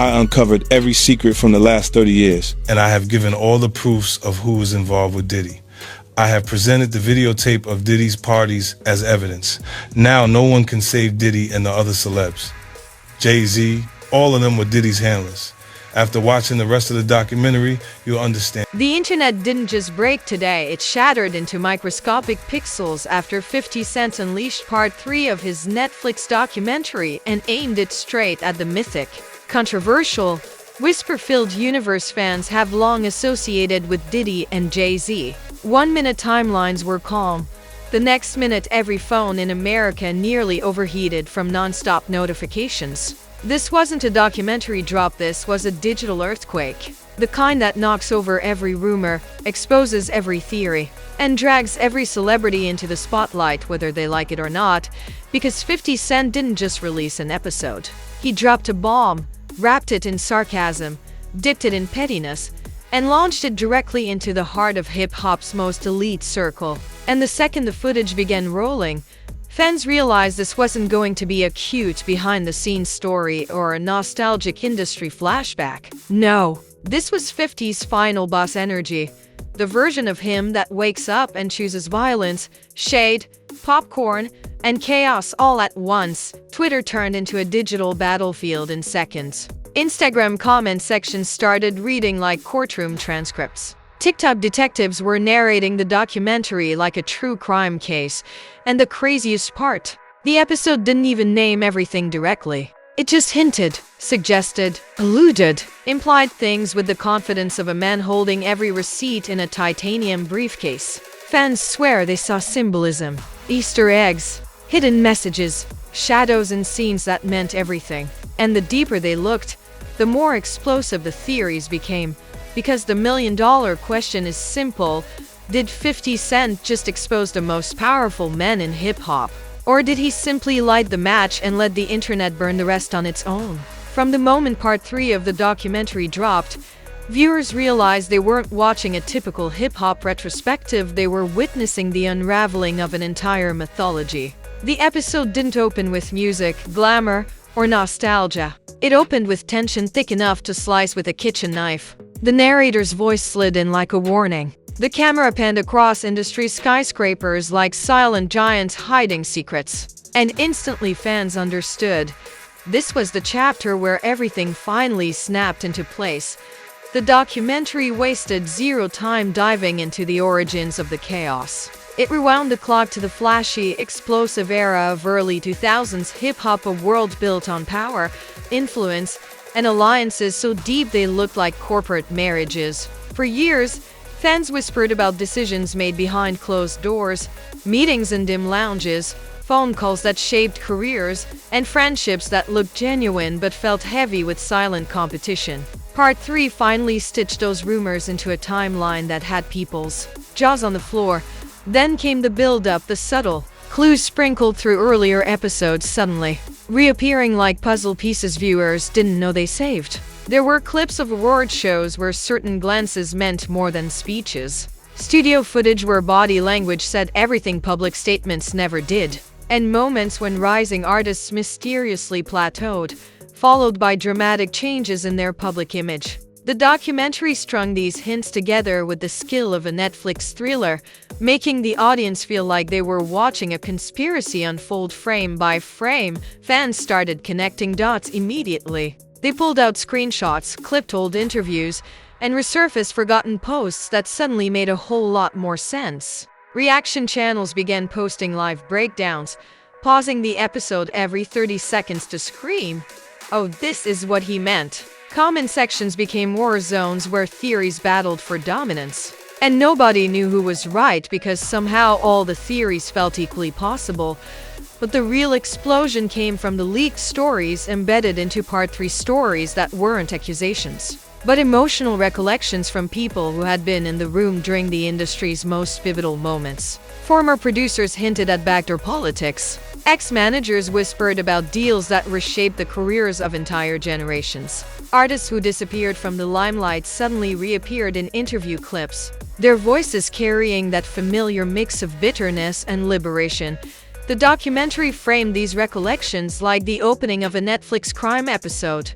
I uncovered every secret from the last 30 years. And I have given all the proofs of who was involved with Diddy. I have presented the videotape of Diddy's parties as evidence. Now no one can save Diddy and the other celebs. Jay-Z, all of them were Diddy's handlers. After watching the rest of the documentary, you'll understand. The internet didn't just break today, it shattered into microscopic pixels after 50 Cent unleashed part 3 of his Netflix documentary and aimed it straight at the mythic, controversial, whisper-filled universe fans have long associated with Diddy and Jay-Z. 1 minute timelines were calm. The next minute every phone in America nearly overheated from non-stop notifications. This wasn't a documentary drop, this was a digital earthquake. The kind that knocks over every rumor, exposes every theory, and drags every celebrity into the spotlight whether they like it or not, because 50 Cent didn't just release an episode. He dropped a bomb, wrapped it in sarcasm, dipped it in pettiness, and launched it directly into the heart of hip-hop's most elite circle. And the second the footage began rolling, fans realized this wasn't going to be a cute behind-the-scenes story or a nostalgic industry flashback. No, this was 50's final boss energy, the version of him that wakes up and chooses violence, shade, popcorn, and chaos all at once. Twitter turned into a digital battlefield in seconds. Instagram comment sections started reading like courtroom transcripts. TikTok detectives were narrating the documentary like a true crime case, and the craziest part, the episode didn't even name everything directly. It just hinted, suggested, alluded, implied things with the confidence of a man holding every receipt in a titanium briefcase. Fans swear they saw symbolism, Easter eggs, hidden messages, shadows and scenes that meant everything. And the deeper they looked, the more explosive the theories became. Because the million-dollar question is simple, did 50 Cent just expose the most powerful men in hip-hop? Or did he simply light the match and let the internet burn the rest on its own? From the moment part 3 of the documentary dropped, viewers realized they weren't watching a typical hip-hop retrospective, they were witnessing the unraveling of an entire mythology. The episode didn't open with music, glamour, or nostalgia. It opened with tension thick enough to slice with a kitchen knife. The narrator's voice slid in like a warning. The camera panned across industry skyscrapers like silent giants hiding secrets. And instantly fans understood. This was the chapter where everything finally snapped into place. The documentary wasted zero time diving into the origins of the chaos. It rewound the clock to the flashy, explosive era of early 2000s hip-hop, a world built on power, influence, and alliances so deep they looked like corporate marriages. For years, fans whispered about decisions made behind closed doors, meetings in dim lounges, phone calls that shaped careers, and friendships that looked genuine but felt heavy with silent competition. Part 3 finally stitched those rumors into a timeline that had people's jaws on the floor. Then came the build-up, the subtle clues sprinkled through earlier episodes suddenly reappearing like puzzle pieces viewers didn't know they saved. There were clips of award shows where certain glances meant more than speeches. Studio footage where body language said everything public statements never did. And moments when rising artists mysteriously plateaued, followed by dramatic changes in their public image. The documentary strung these hints together with the skill of a Netflix thriller, making the audience feel like they were watching a conspiracy unfold frame by frame. Fans started connecting dots immediately. They pulled out screenshots, clipped old interviews, and resurfaced forgotten posts that suddenly made a whole lot more sense. Reaction channels began posting live breakdowns, pausing the episode every 30 seconds to scream, "Oh, this is what he meant." Comment sections became war zones where theories battled for dominance. And nobody knew who was right because somehow all the theories felt equally possible. But the real explosion came from the leaked stories embedded into Part 3 stories that weren't accusations, but emotional recollections from people who had been in the room during the industry's most pivotal moments. Former producers hinted at backdoor politics. Ex-managers whispered about deals that reshaped the careers of entire generations. Artists who disappeared from the limelight suddenly reappeared in interview clips, their voices carrying that familiar mix of bitterness and liberation. The documentary framed these recollections like the opening of a Netflix crime episode.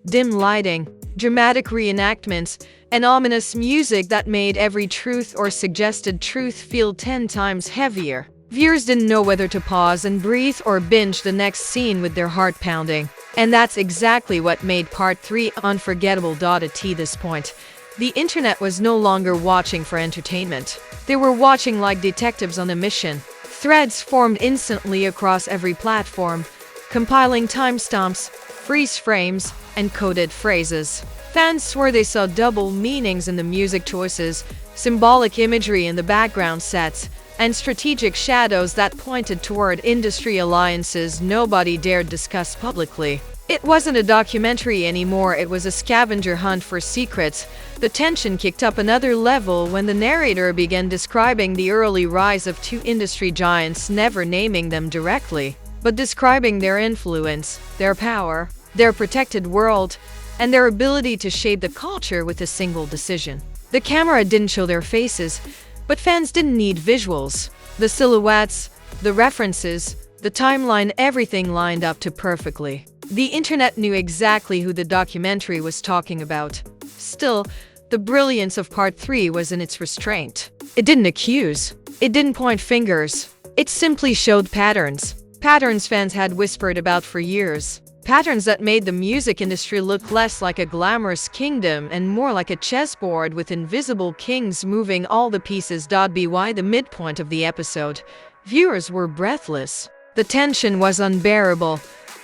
dim lighting, dramatic reenactments, and ominous music that made every truth or suggested truth feel 10 times heavier. Viewers didn't know whether to pause and breathe or binge the next scene with their heart pounding. And that's exactly what made Part 3 unforgettable. At this point, the internet was no longer watching for entertainment. They were watching like detectives on a mission. Threads formed instantly across every platform, compiling timestamps, freeze frames, and coded phrases. Fans swore they saw double meanings in the music choices, symbolic imagery in the background sets, and strategic shadows that pointed toward industry alliances nobody dared discuss publicly. It wasn't a documentary anymore, it was a scavenger hunt for secrets. The tension kicked up another level when the narrator began describing the early rise of two industry giants, never naming them directly, but describing their influence, their power, their protected world, and their ability to shape the culture with a single decision. The camera didn't show their faces, but fans didn't need visuals. The silhouettes, the references, the timeline, everything lined up perfectly. The internet knew exactly who the documentary was talking about. Still, the brilliance of Part 3 was in its restraint. It didn't accuse. It didn't point fingers. It simply showed patterns. Patterns fans had whispered about for years. Patterns that made the music industry look less like a glamorous kingdom and more like a chessboard with invisible kings moving all the pieces. By the midpoint of the episode, viewers were breathless. The tension was unbearable,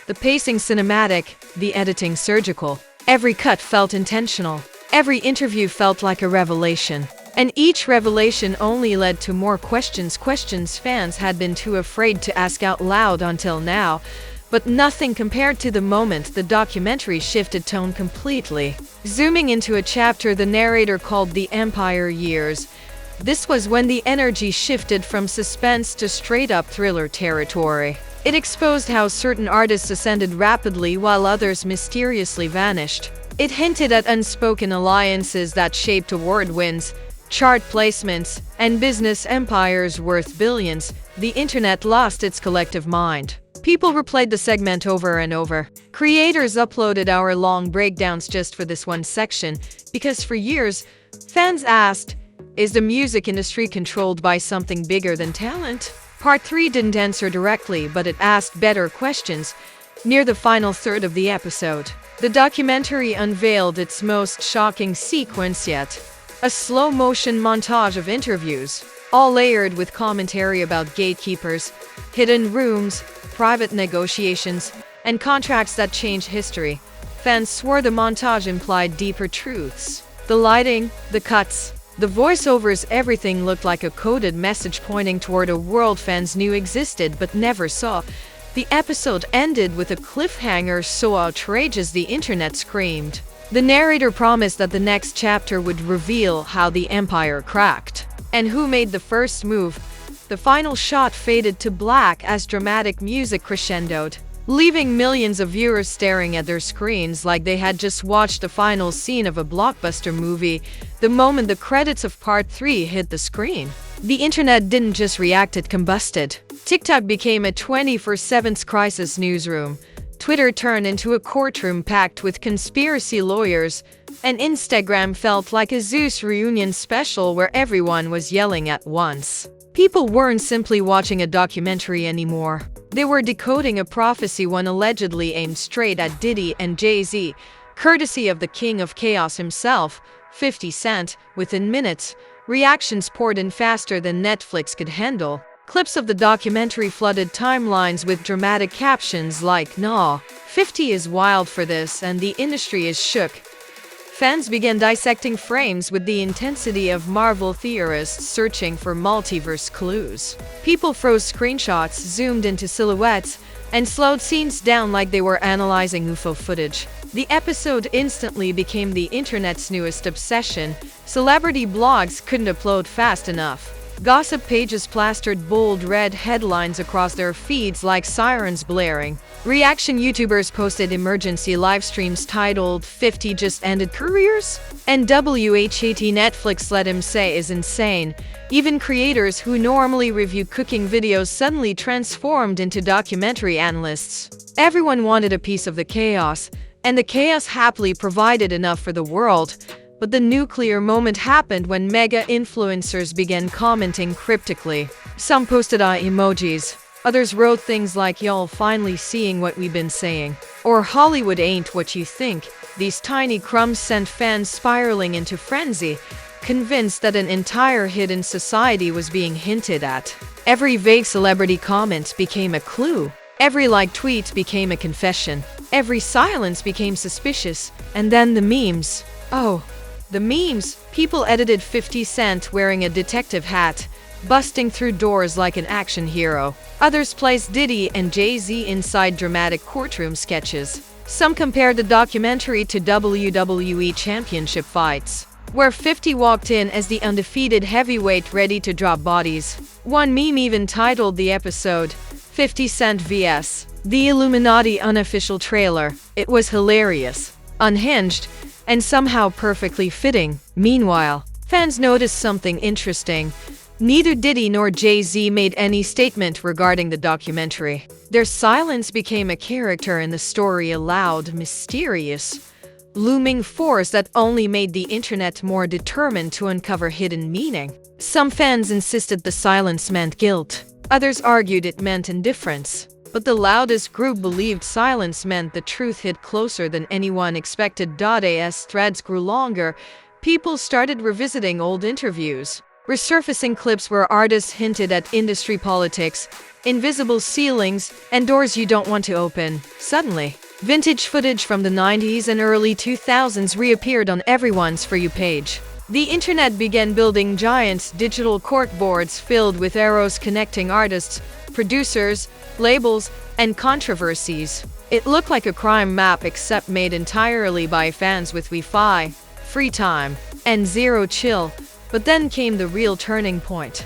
the pacing cinematic, the editing surgical. Every cut felt intentional. Every interview felt like a revelation. And each revelation only led to more questions fans had been too afraid to ask out loud until now. But nothing compared to the moment the documentary shifted tone completely. Zooming into a chapter the narrator called The Empire Years, this was when the energy shifted from suspense to straight-up thriller territory. It exposed how certain artists ascended rapidly while others mysteriously vanished. It hinted at unspoken alliances that shaped award wins, chart placements, and business empires worth billions. The internet lost its collective mind. People replayed the segment over and over. Creators uploaded hour-long breakdowns just for this one section, because for years, fans asked, is the music industry controlled by something bigger than talent? Part 3 didn't answer directly, but it asked better questions. Near the final third of the episode, the documentary unveiled its most shocking sequence yet. A slow-motion montage of interviews, all layered with commentary about gatekeepers, hidden rooms, private negotiations, and contracts that changed history. Fans swore the montage implied deeper truths. The lighting, the cuts, the voiceovers, everything looked like a coded message pointing toward a world fans knew existed but never saw. The episode ended with a cliffhanger so outrageous the internet screamed. The narrator promised that the next chapter would reveal how the empire cracked and who made the first move. The final shot faded to black as dramatic music crescendoed, leaving millions of viewers staring at their screens like they had just watched the final scene of a blockbuster movie. The moment the credits of Part 3 hit the screen, the internet didn't just react, it combusted. TikTok became a 24/7 crisis newsroom. Twitter turned into a courtroom packed with conspiracy lawyers, and Instagram felt like a Zeus reunion special where everyone was yelling at once. People weren't simply watching a documentary anymore. They were decoding a prophecy, one allegedly aimed straight at Diddy and Jay-Z, courtesy of the King of Chaos himself, 50 Cent. Within minutes, reactions poured in faster than Netflix could handle. Clips of the documentary flooded timelines with dramatic captions like, "Nah, 50 is wild for this and the industry is shook." Fans began dissecting frames with the intensity of Marvel theorists searching for multiverse clues. People froze screenshots, zoomed into silhouettes, and slowed scenes down like they were analyzing UFO footage. The episode instantly became the internet's newest obsession. Celebrity blogs couldn't upload fast enough. Gossip pages plastered bold red headlines across their feeds like sirens blaring. Reaction YouTubers posted emergency live streams titled 50 just ended careers? And WHAT Netflix let him say is insane. Even creators who normally review cooking videos suddenly transformed into documentary analysts. Everyone wanted a piece of the chaos. and the chaos happily provided enough for the world. But the nuclear moment happened when mega influencers began commenting cryptically. Some posted eye emojis, others wrote things like "y'all finally seeing what we've been saying," or "Hollywood ain't what you think." These tiny crumbs sent fans spiraling into frenzy, convinced that an entire hidden society was being hinted at. Every vague celebrity comment became a clue. Every liked tweet became a confession. Every silence became suspicious. And then the memes. Oh, the memes. People edited 50 Cent wearing a detective hat, busting through doors like an action hero. Others placed Diddy and Jay-Z inside dramatic courtroom sketches. Some compared the documentary to WWE Championship fights, where 50 walked in as the undefeated heavyweight ready to drop bodies. One meme even titled the episode, 50 Cent vs. The Illuminati unofficial trailer. It was hilarious, unhinged, and somehow perfectly fitting. Meanwhile, fans noticed something interesting. Neither Diddy nor Jay-Z made any statement regarding the documentary. Their silence became a character in the story, a loud, mysterious, looming force that only made the internet more determined to uncover hidden meaning. Some fans insisted the silence meant guilt. Others argued it meant indifference. But the loudest group believed silence meant the truth hid closer than anyone expected. As threads grew longer, people started revisiting old interviews, resurfacing clips where artists hinted at industry politics, invisible ceilings, and doors you don't want to open. Suddenly, vintage footage from the 90s and early 2000s reappeared on everyone's For You page. The internet began building giant digital corkboards filled with arrows connecting artists, producers, labels, and controversies. It looked like a crime map, except made entirely by fans with Wi-Fi, free time, and zero chill. But then came the real turning point.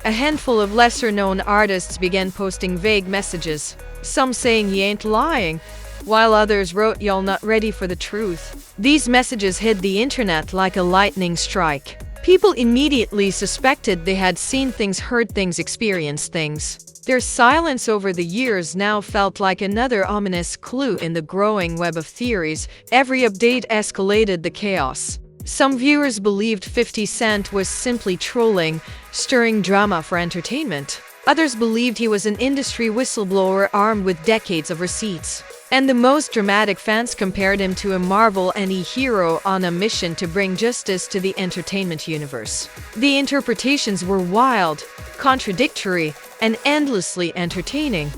A handful of lesser-known artists began posting vague messages, some saying "he ain't lying," while others wrote "y'all not ready for the truth." These messages hit the internet like a lightning strike. People immediately suspected they had seen things, heard things, experienced things. Their silence over the years now felt like another ominous clue in the growing web of theories. Every update escalated the chaos. Some viewers believed 50 Cent was simply trolling, stirring drama for entertainment. Others believed he was an industry whistleblower armed with decades of receipts. And the most dramatic fans compared him to a Marvel anti-hero on a mission to bring justice to the entertainment universe. The interpretations were wild, contradictory, and endlessly entertaining.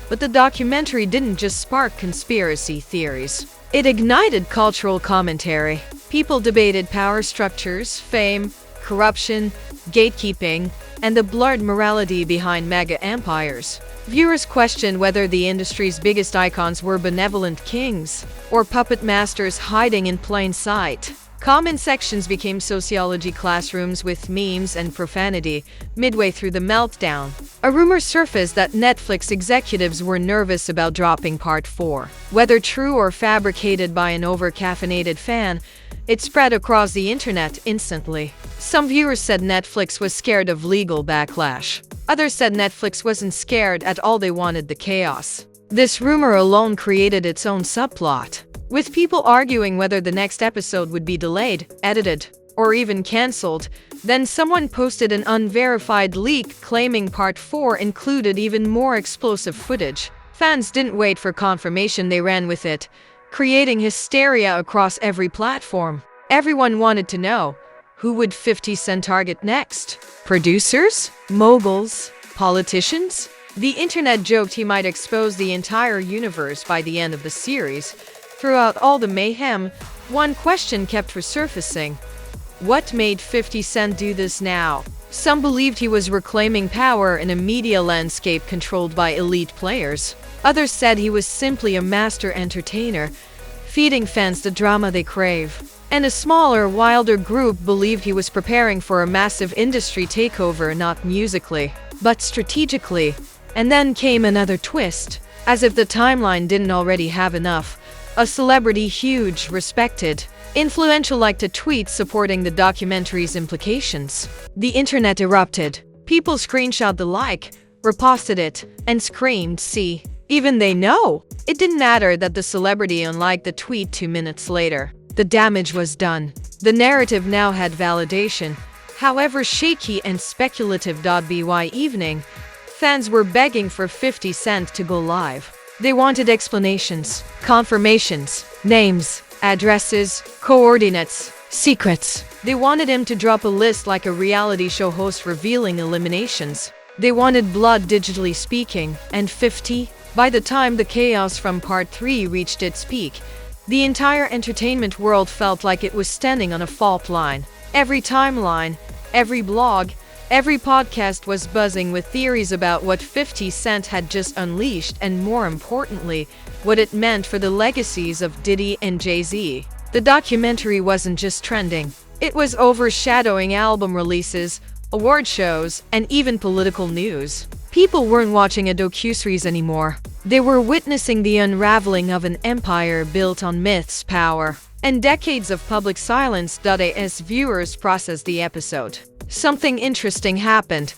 But the documentary didn't just spark conspiracy theories. It ignited cultural commentary. People debated power structures, fame, corruption, gatekeeping, and the blurred morality behind mega empires. Viewers questioned whether the industry's biggest icons were benevolent kings or puppet masters hiding in plain sight. Comment sections became sociology classrooms with memes and profanity. Midway through the meltdown, a rumor surfaced that Netflix executives were nervous about dropping Part 4. Whether true or fabricated by an over-caffeinated fan, it spread across the internet instantly. Some viewers said Netflix was scared of legal backlash. Others said Netflix wasn't scared at all, they wanted the chaos. This rumor alone created its own subplot, with people arguing whether the next episode would be delayed, edited, or even cancelled. Then someone posted an unverified leak claiming Part 4 included even more explosive footage. Fans didn't wait for confirmation, they ran with it, creating hysteria across every platform. Everyone wanted to know, who would 50 Cent target next? Producers? Moguls? Politicians? The internet joked he might expose the entire universe by the end of the series. Throughout all the mayhem, one question kept resurfacing. What made 50 Cent do this now? Some believed he was reclaiming power in a media landscape controlled by elite players. Others said he was simply a master entertainer, feeding fans the drama they crave. And a smaller, wilder group believed he was preparing for a massive industry takeover, not musically, but strategically. And then came another twist. As if the timeline didn't already have enough. A celebrity huge, respected, influential liked a tweet supporting the documentary's implications. The internet erupted. People screenshot the like, reposted it, and screamed, "See, Even they know. It didn't matter that the celebrity unliked the tweet 2 minutes later. The damage was done. The narrative now had validation. However shaky and speculative. By evening, fans were begging for 50 Cent to go live. They wanted explanations, confirmations, names, addresses, coordinates, secrets. They wanted him to drop a list like a reality show host revealing eliminations. They wanted blood, digitally speaking, and 50. By the time the chaos from Part 3 reached its peak, the entire entertainment world felt like it was standing on a fault line. Every timeline, every blog, every podcast was buzzing with theories about what 50 Cent had just unleashed and, more importantly, what it meant for the legacies of Diddy and Jay-Z. The documentary wasn't just trending. It was overshadowing album releases, award shows, and even political news. People weren't watching a docuseries anymore. They were witnessing the unraveling of an empire built on myths, power, and decades of public silence. As viewers processed the episode, something interesting happened.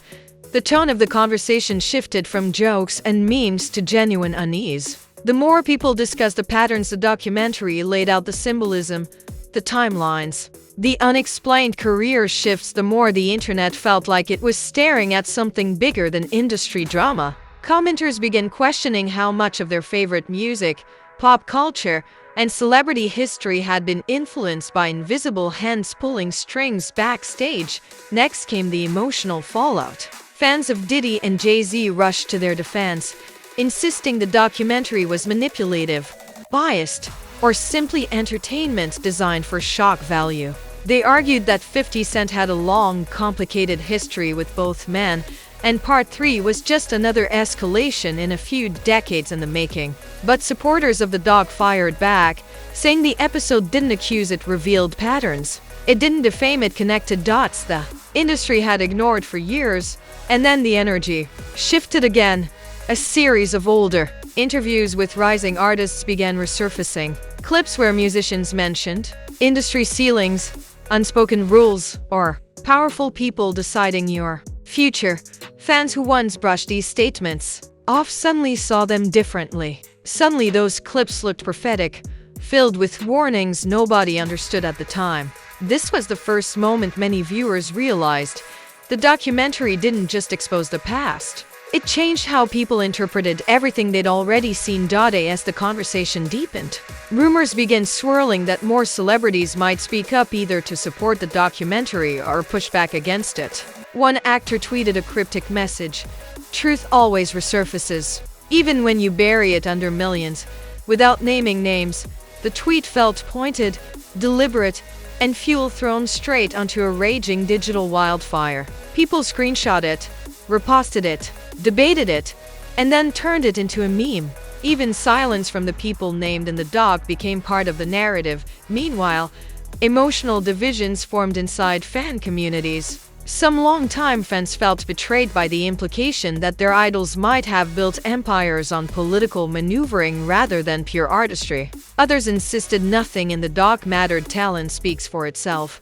The tone of the conversation shifted from jokes and memes to genuine unease. The more people discussed the patterns the documentary laid out, the symbolism, the timelines, the unexplained career shifts, the more the internet felt like it was staring at something bigger than industry drama. Commenters began questioning how much of their favorite music, pop culture, and celebrity history had been influenced by invisible hands pulling strings backstage. Next came the emotional fallout. Fans of Diddy and Jay-Z rushed to their defense, insisting the documentary was manipulative, biased, or simply entertainment designed for shock value. They argued that 50 Cent had a long, complicated history with both men, and Part 3 was just another escalation in a few decades in the making. But supporters of the doc fired back, saying the episode didn't accuse it, revealed patterns. It didn't defame it, connected dots the industry had ignored for years. And then the energy shifted again. A series of older interviews with rising artists began resurfacing. Clips where musicians mentioned industry ceilings, unspoken rules, or powerful people deciding your future. Fans who once brushed these statements off suddenly saw them differently. Suddenly those clips looked prophetic, filled with warnings nobody understood at the time. This was the first moment many viewers realized the documentary didn't just expose the past. It changed how people interpreted everything they'd already seen. As the conversation deepened, rumors began swirling that more celebrities might speak up, either to support the documentary or push back against it. One actor tweeted a cryptic message: "Truth always resurfaces, even when you bury it under millions." Without naming names, the tweet felt pointed, deliberate, and fuel thrown straight onto a raging digital wildfire. People screenshot it, reposted it, debated it, and then turned it into a meme. Even silence from the people named in the doc became part of the narrative. Meanwhile, emotional divisions formed inside fan communities. Some longtime fans felt betrayed by the implication that their idols might have built empires on political maneuvering rather than pure artistry. Others insisted nothing in the doc mattered. Talent speaks for itself,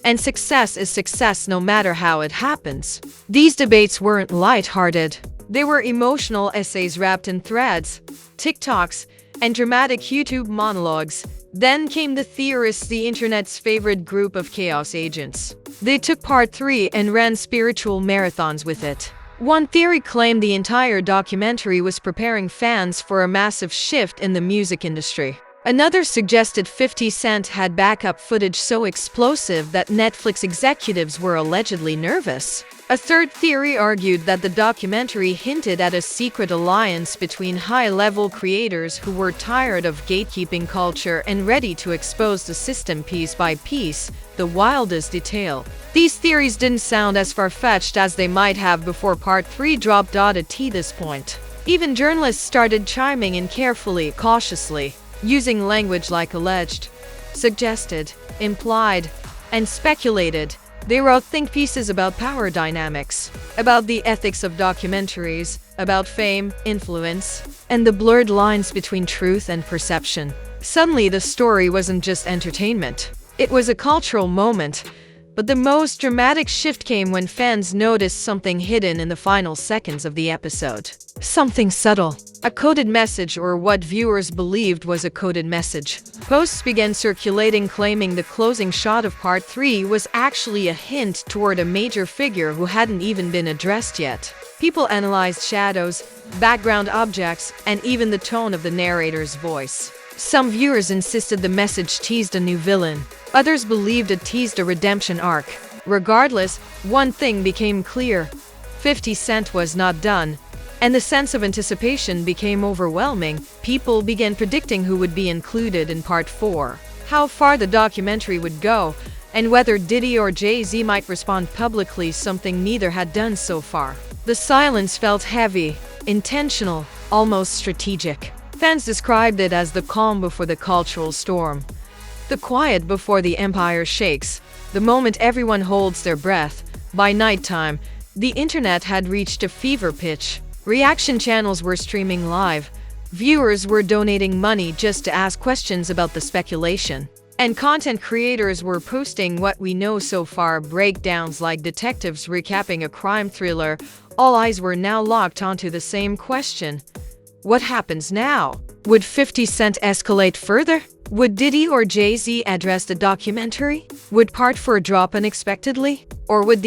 and success is success no matter how it happens. These debates weren't lighthearted. They were emotional essays wrapped in threads, TikToks, and dramatic YouTube monologues. Then came the theorists, the internet's favorite group of chaos agents. They took Part 3 and ran spiritual marathons with it. One theory claimed the entire documentary was preparing fans for a massive shift in the music industry. Another suggested 50 Cent had backup footage so explosive that Netflix executives were allegedly nervous. A third theory argued that the documentary hinted at a secret alliance between high-level creators who were tired of gatekeeping culture and ready to expose the system piece by piece. The wildest detail. These theories didn't sound as far-fetched as they might have before Part 3 dropped. At this point, even journalists started chiming in carefully, cautiously, using language like alleged, suggested, implied, and speculated. They wrote think pieces about power dynamics, about the ethics of documentaries, about fame, influence, and the blurred lines between truth and perception. Suddenly, the story wasn't just entertainment. It was a cultural moment, But the most dramatic shift came when fans noticed something hidden in the final seconds of the episode. Something subtle. A coded message, or what viewers believed was a coded message. Posts began circulating claiming the closing shot of Part 3 was actually a hint toward a major figure who hadn't even been addressed yet. People analyzed shadows, background objects, and even the tone of the narrator's voice. Some viewers insisted the message teased a new villain. Others believed it teased a redemption arc. Regardless, one thing became clear. 50 Cent was not done, and the sense of anticipation became overwhelming. People began predicting who would be included in Part 4, how far the documentary would go, and whether Diddy or Jay-Z might respond publicly, something neither had done so far. The silence felt heavy, intentional, almost strategic. Fans described it as the calm before the cultural storm, the quiet before the empire shakes, the moment everyone holds their breath. By nighttime, the internet had reached a fever pitch. Reaction channels were streaming live. Viewers were donating money just to ask questions about the speculation. And content creators were posting what we know so far, breakdowns like detectives recapping a crime thriller. All eyes were now locked onto the same question. What happens now? Would 50 Cent escalate further? Would Diddy or Jay-Z address the documentary? Would Part 4 drop unexpectedly? Or would the